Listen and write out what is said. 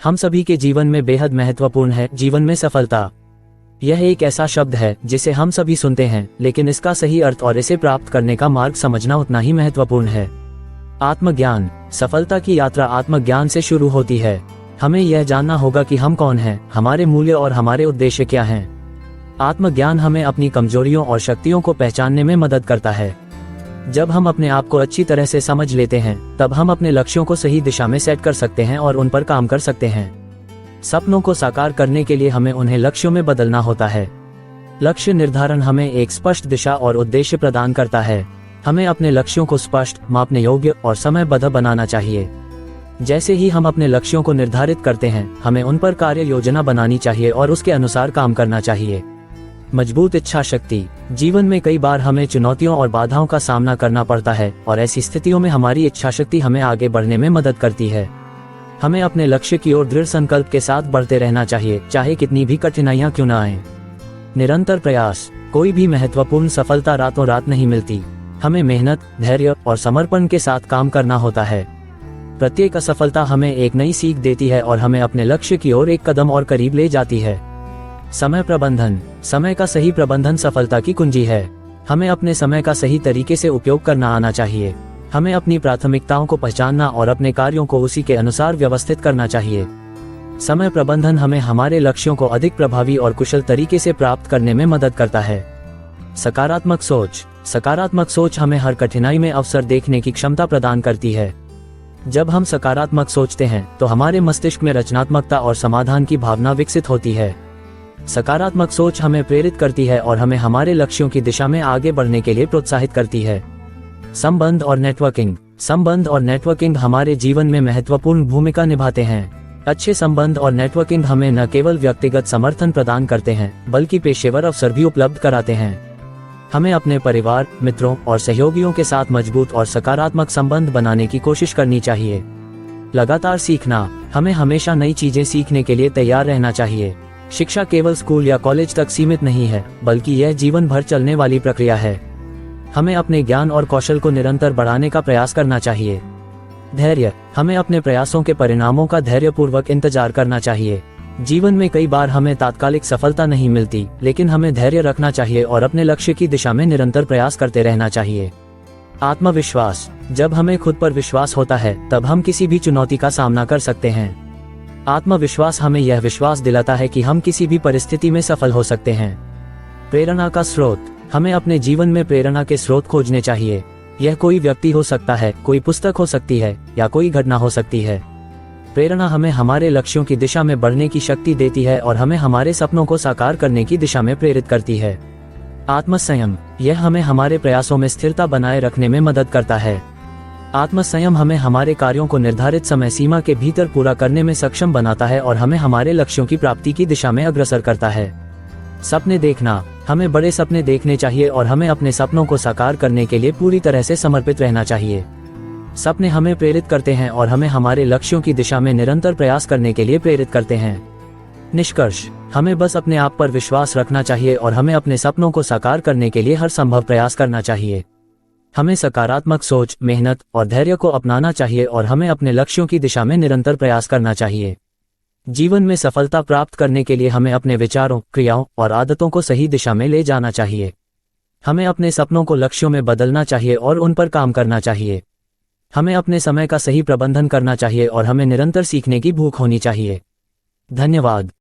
हम सभी के जीवन में बेहद महत्वपूर्ण है जीवन में सफलता। यह एक ऐसा शब्द है जिसे हम सभी सुनते हैं, लेकिन इसका सही अर्थ और इसे प्राप्त करने का मार्ग समझना उतना ही महत्वपूर्ण है। आत्मज्ञान। सफलता की यात्रा आत्मज्ञान से शुरू होती है। हमें यह जानना होगा कि हम कौन हैं, हमारे मूल्य और हमारे उद्देश्य क्या हैं। आत्मज्ञान हमें अपनी कमजोरियों और शक्तियों को पहचानने में मदद करता है। जब हम अपने आप को अच्छी तरह से समझ लेते हैं, तब हम अपने लक्ष्यों को सही दिशा में सेट कर सकते हैं और उन पर काम कर सकते हैं। सपनों को साकार करने के लिए हमें उन्हें लक्ष्यों में बदलना होता है। लक्ष्य निर्धारण हमें एक स्पष्ट दिशा और उद्देश्य प्रदान करता है। हमें अपने लक्ष्यों को स्पष्ट, मापने योग्य और समयबद्ध बनाना चाहिए। जैसे ही हम अपने लक्ष्यों को निर्धारित करते हैं, हमें उन पर कार्य योजना बनानी चाहिए और उसके अनुसार काम करना चाहिए। मजबूत इच्छा शक्ति। जीवन में कई बार हमें चुनौतियों और बाधाओं का सामना करना पड़ता है और ऐसी स्थितियों में हमारी इच्छा शक्ति हमें आगे बढ़ने में मदद करती है। हमें अपने लक्ष्य की ओर दृढ़ संकल्प के साथ बढ़ते रहना चाहिए, चाहे कितनी भी कठिनाइयां क्यों न आएं। निरंतर प्रयास। कोई भी महत्वपूर्ण सफलता रातों रात नहीं मिलती। हमें मेहनत, धैर्य और समर्पण के साथ काम करना होता है। प्रत्येक असफलता हमें एक नई सीख देती है और हमें अपने लक्ष्य की ओर एक कदम और करीब ले जाती है। समय प्रबंधन। समय का सही प्रबंधन सफलता की कुंजी है। हमें अपने समय का सही तरीके से उपयोग करना आना चाहिए। हमें अपनी प्राथमिकताओं को पहचानना और अपने कार्यों को उसी के अनुसार व्यवस्थित करना चाहिए। समय प्रबंधन हमें हमारे लक्ष्यों को अधिक प्रभावी और कुशल तरीके से प्राप्त करने में मदद करता है। सकारात्मक सोच। सकारात्मक सोच हमें हर कठिनाई में अवसर देखने की क्षमता प्रदान करती है। जब हम सकारात्मक सोचते हैं, तो हमारे मस्तिष्क में रचनात्मकता और समाधान की भावना विकसित होती है। सकारात्मक सोच हमें प्रेरित करती है और हमें हमारे लक्ष्यों की दिशा में आगे बढ़ने के लिए प्रोत्साहित करती है। संबंध और नेटवर्किंग। संबंध और नेटवर्किंग हमारे जीवन में महत्वपूर्ण भूमिका निभाते हैं। अच्छे संबंध और नेटवर्किंग हमें न केवल व्यक्तिगत समर्थन प्रदान करते हैं, बल्कि पेशेवर अवसर भी उपलब्ध कराते हैं। हमें अपने परिवार, मित्रों और सहयोगियों के साथ मजबूत और सकारात्मक संबंध बनाने की कोशिश करनी चाहिए। लगातार सीखना। हमें हमेशा नई चीजें सीखने के लिए तैयार रहना चाहिए। शिक्षा केवल स्कूल या कॉलेज तक सीमित नहीं है, बल्कि यह जीवन भर चलने वाली प्रक्रिया है। हमें अपने ज्ञान और कौशल को निरंतर बढ़ाने का प्रयास करना चाहिए। धैर्य। हमें अपने प्रयासों के परिणामों का धैर्यपूर्वक इंतजार करना चाहिए। जीवन में कई बार हमें तात्कालिक सफलता नहीं मिलती, लेकिन हमें धैर्य रखना चाहिए और अपने लक्ष्य की दिशा में निरंतर प्रयास करते रहना चाहिए। आत्मविश्वास। जब हमें खुद पर विश्वास होता है, तब हम किसी भी चुनौती का सामना कर सकते हैं। आत्मविश्वास हमें यह विश्वास दिलाता है कि हम किसी भी परिस्थिति में सफल हो सकते हैं। प्रेरणा का स्रोत। हमें अपने जीवन में प्रेरणा के स्रोत खोजने चाहिए। यह कोई व्यक्ति हो सकता है, कोई पुस्तक हो सकती है, या कोई घटना हो सकती है। प्रेरणा हमें हमारे लक्ष्यों की दिशा में बढ़ने की शक्ति देती है और हमें हमारे सपनों को साकार करने की दिशा में प्रेरित करती है। आत्मसंयम। यह हमें हमारे प्रयासों में स्थिरता बनाए रखने में मदद करता है। आत्मसंयम हमें हमारे कार्यों को निर्धारित समय सीमा के भीतर पूरा करने में सक्षम बनाता है और हमें हमारे लक्ष्यों की प्राप्ति की दिशा में अग्रसर करता है। सपने देखना। हमें बड़े सपने देखने चाहिए और हमें अपने सपनों को साकार करने के लिए पूरी तरह से समर्पित रहना चाहिए। सपने हमें प्रेरित करते हैं और हमें हमारे लक्ष्यों की दिशा में निरंतर प्रयास करने के लिए प्रेरित करते हैं। निष्कर्ष। हमें बस अपने आप पर विश्वास रखना चाहिए और हमें अपने सपनों को साकार करने के लिए हर संभव प्रयास करना चाहिए। हमें सकारात्मक सोच, मेहनत और धैर्य को अपनाना चाहिए और हमें अपने लक्ष्यों की दिशा में निरंतर प्रयास करना चाहिए। जीवन में सफलता प्राप्त करने के लिए हमें अपने विचारों, क्रियाओं और आदतों को सही दिशा में ले जाना चाहिए। हमें अपने सपनों को लक्ष्यों में बदलना चाहिए और उन पर काम करना चाहिए। हमें अपने समय का सही प्रबंधन करना चाहिए और हमें निरंतर सीखने की भूख होनी चाहिए। धन्यवाद।